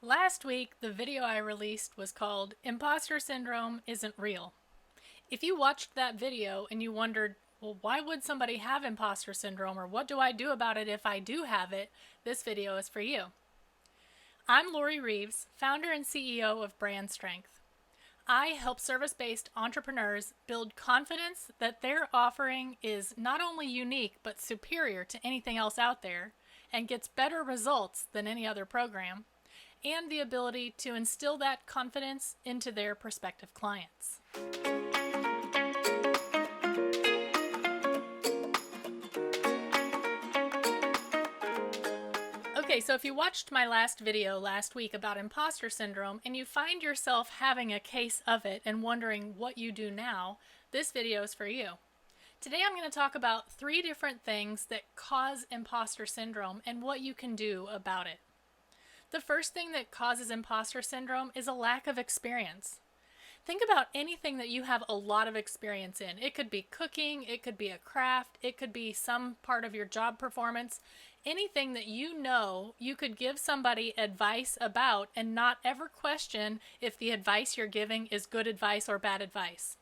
Last week, the video I released was called Imposter Syndrome Isn't Real. If you watched that video and you wondered, well, why would somebody have imposter syndrome, or what do I do about it if I do have it, this video is for you. I'm Lori Reeves, founder and CEO of Brand Strength. I help service-based entrepreneurs build confidence that their offering is not only unique but superior to anything else out there and gets better results than any other program, and the ability to instill that confidence into their prospective clients. Okay, so if you watched my last video last week about imposter syndrome and you find yourself having a case of it and wondering what you do now, this video is for you. Today I'm going to talk about 3 different things that cause imposter syndrome and what you can do about it. The first thing that causes imposter syndrome is a lack of experience. Think about anything that you have a lot of experience in. It could be cooking, it could be a craft, it could be some part of your job performance. Anything that you know you could give somebody advice about and not ever question if the advice you're giving is good advice or bad advice.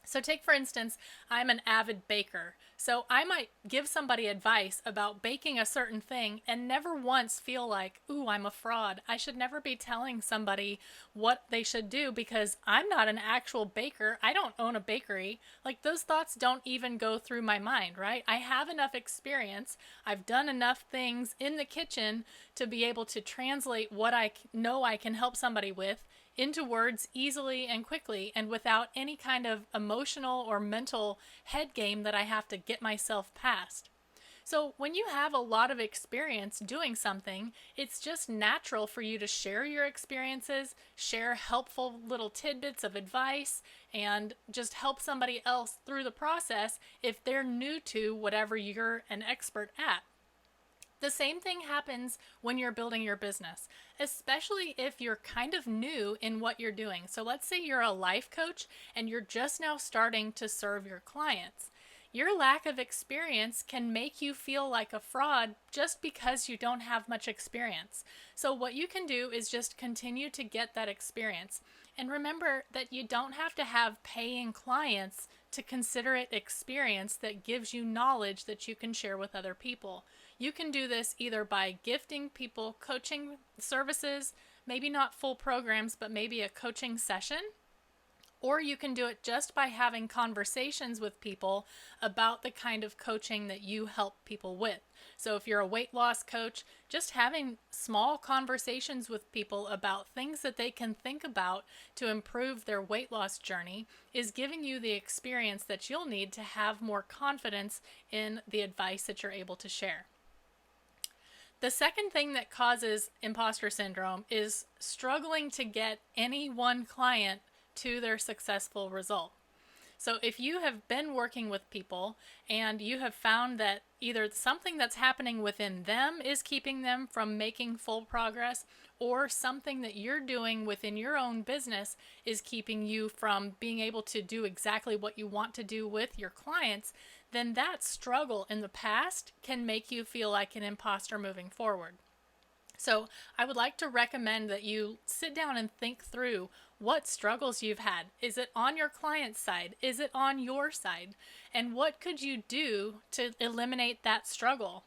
So take, for instance, I'm an avid baker. So I might give somebody advice about baking a certain thing and never once feel like, ooh, I'm a fraud. I should never be telling somebody what they should do because I'm not an actual baker. I don't own a bakery. Like, those thoughts don't even go through my mind, right? I have enough experience. I've done enough things in the kitchen to be able to translate what I know I can help somebody with into words easily and quickly and without any kind of emotional or mental head game that I have to get myself past. So when you have a lot of experience doing something, it's just natural for you to share your experiences, share helpful little tidbits of advice, and just help somebody else through the process if they're new to whatever you're an expert at. The same thing happens when you're building your business, especially if you're kind of new in what you're doing. So let's say you're a life coach and you're just now starting to serve your clients. Your lack of experience can make you feel like a fraud just because you don't have much experience. So what you can do is just continue to get that experience. And remember that you don't have to have paying clients to consider it experience that gives you knowledge that you can share with other people. You can do this either by gifting people coaching services, maybe not full programs, but maybe a coaching session. Or you can do it just by having conversations with people about the kind of coaching that you help people with. So if you're a weight loss coach, just having small conversations with people about things that they can think about to improve their weight loss journey is giving you the experience that you'll need to have more confidence in the advice that you're able to share. The second thing that causes imposter syndrome is struggling to get any one client to their successful result. So if you have been working with people and you have found that either something that's happening within them is keeping them from making full progress, or something that you're doing within your own business is keeping you from being able to do exactly what you want to do with your clients, then that struggle in the past can make you feel like an imposter moving forward. So I would like to recommend that you sit down and think through what struggles you've had. Is it on your client's side? Is it on your side? And what could you do to eliminate that struggle?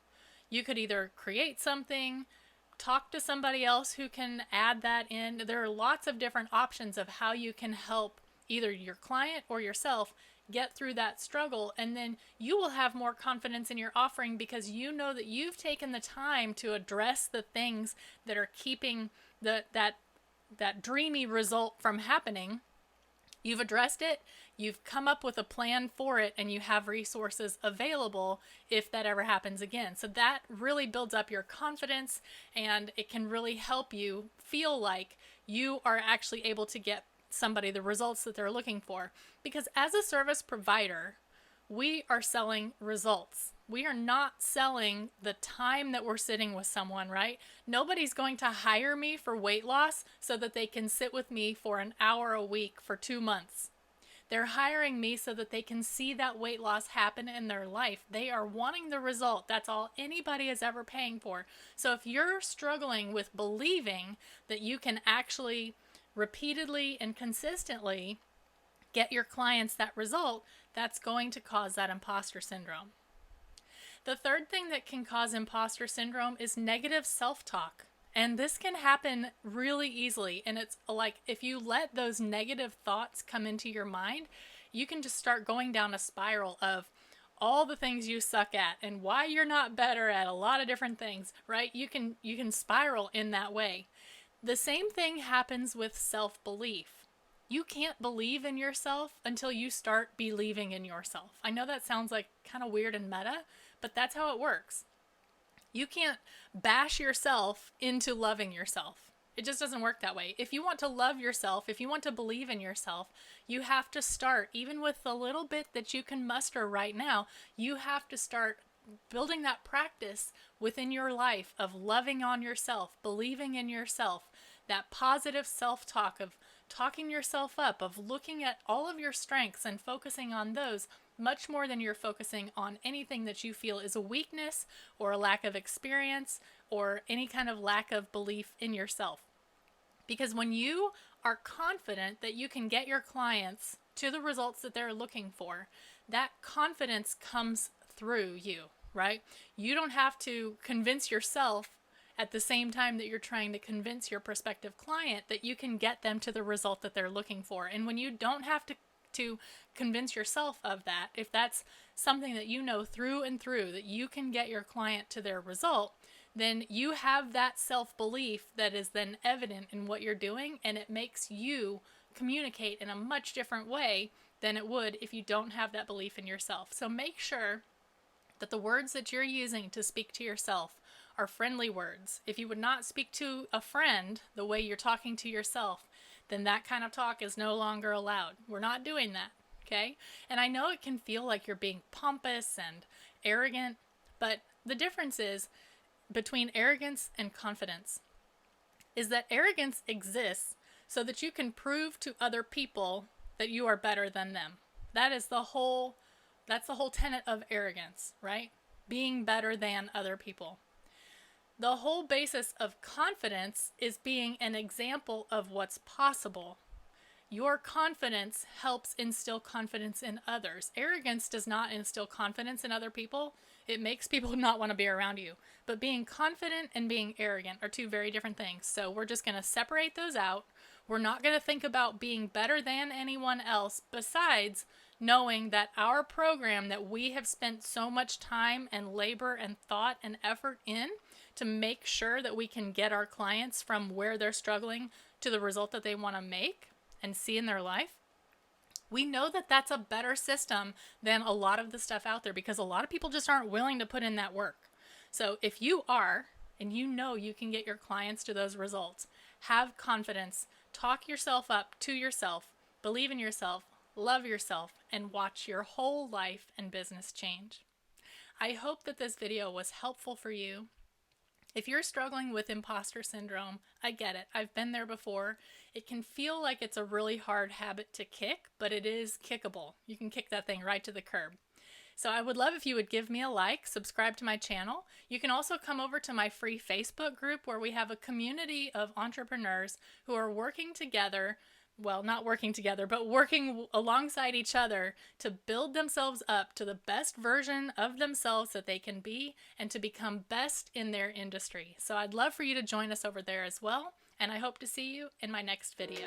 You could either create something, talk to somebody else who can add that in. There are lots of different options of how you can help either your client or yourself get through that struggle, and then you will have more confidence in your offering because you know that you've taken the time to address the things that are keeping that dreamy result from happening. You've addressed it, you've come up with a plan for it, and you have resources available if that ever happens again. So that really builds up your confidence, and it can really help you feel like you are actually able to get somebody the results that they're looking for. Because as a service provider, we are selling results. We are not selling the time that we're sitting with someone, right? Nobody's going to hire me for weight loss so that they can sit with me for an hour a week for 2 months. They're hiring me so that they can see that weight loss happen in their life. They are wanting the result. That's all anybody is ever paying for. So if you're struggling with believing that you can actually repeatedly and consistently get your clients that result, that's going to cause that imposter syndrome. The third thing that can cause imposter syndrome is negative self-talk. And this can happen really easily. And it's like if you let those negative thoughts come into your mind, you can just start going down a spiral of all the things you suck at and why you're not better at a lot of different things, right? You can spiral in that way. The same thing happens with self-belief. You can't believe in yourself until you start believing in yourself. I know that sounds like kind of weird and meta, but that's how it works. You can't bash yourself into loving yourself. It just doesn't work that way. If you want to love yourself, if you want to believe in yourself, you have to start, even with the little bit that you can muster right now, you have to start building that practice within your life of loving on yourself, believing in yourself, that positive self-talk of talking yourself up, of looking at all of your strengths and focusing on those much more than you're focusing on anything that you feel is a weakness or a lack of experience or any kind of lack of belief in yourself. Because when you are confident that you can get your clients to the results that they're looking for, that confidence comes through you, right? You don't have to convince yourself at the same time that you're trying to convince your prospective client that you can get them to the result that they're looking for. And when you don't have to convince yourself of that, if that's something that you know through and through that you can get your client to their result, then you have that self-belief that is then evident in what you're doing, and it makes you communicate in a much different way than it would if you don't have that belief in yourself. So make sure that the words that you're using to speak to yourself are friendly words. If you would not speak to a friend the way you're talking to yourself, then that kind of talk is no longer allowed. We're not doing that, okay? And I know it can feel like you're being pompous and arrogant, but the difference is between arrogance and confidence is that arrogance exists so that you can prove to other people that you are better than them. That's the whole tenet of arrogance, right? Being better than other people. The whole basis of confidence is being an example of what's possible. Your confidence helps instill confidence in others. Arrogance does not instill confidence in other people. It makes people not want to be around you. But being confident and being arrogant are two very different things. So we're just going to separate those out. We're not going to think about being better than anyone else besides knowing that our program that we have spent so much time and labor and thought and effort in to make sure that we can get our clients from where they're struggling to the result that they want to make and see in their life. We know that that's a better system than a lot of the stuff out there because a lot of people just aren't willing to put in that work. So if you are, and you know you can get your clients to those results, have confidence, talk yourself up to yourself, believe in yourself, love yourself, and watch your whole life and business change. I hope that this video was helpful for you. If you're struggling with imposter syndrome, I get it. I've been there before. It can feel like it's a really hard habit to kick, but it is kickable. You can kick that thing right to the curb. So I would love if you would give me a like, subscribe to my channel. You can also come over to my free Facebook group where we have a community of entrepreneurs who are working together, well, not working together, but working alongside each other to build themselves up to the best version of themselves that they can be and to become best in their industry. So I'd love for you to join us over there as well, and I hope to see you in my next video.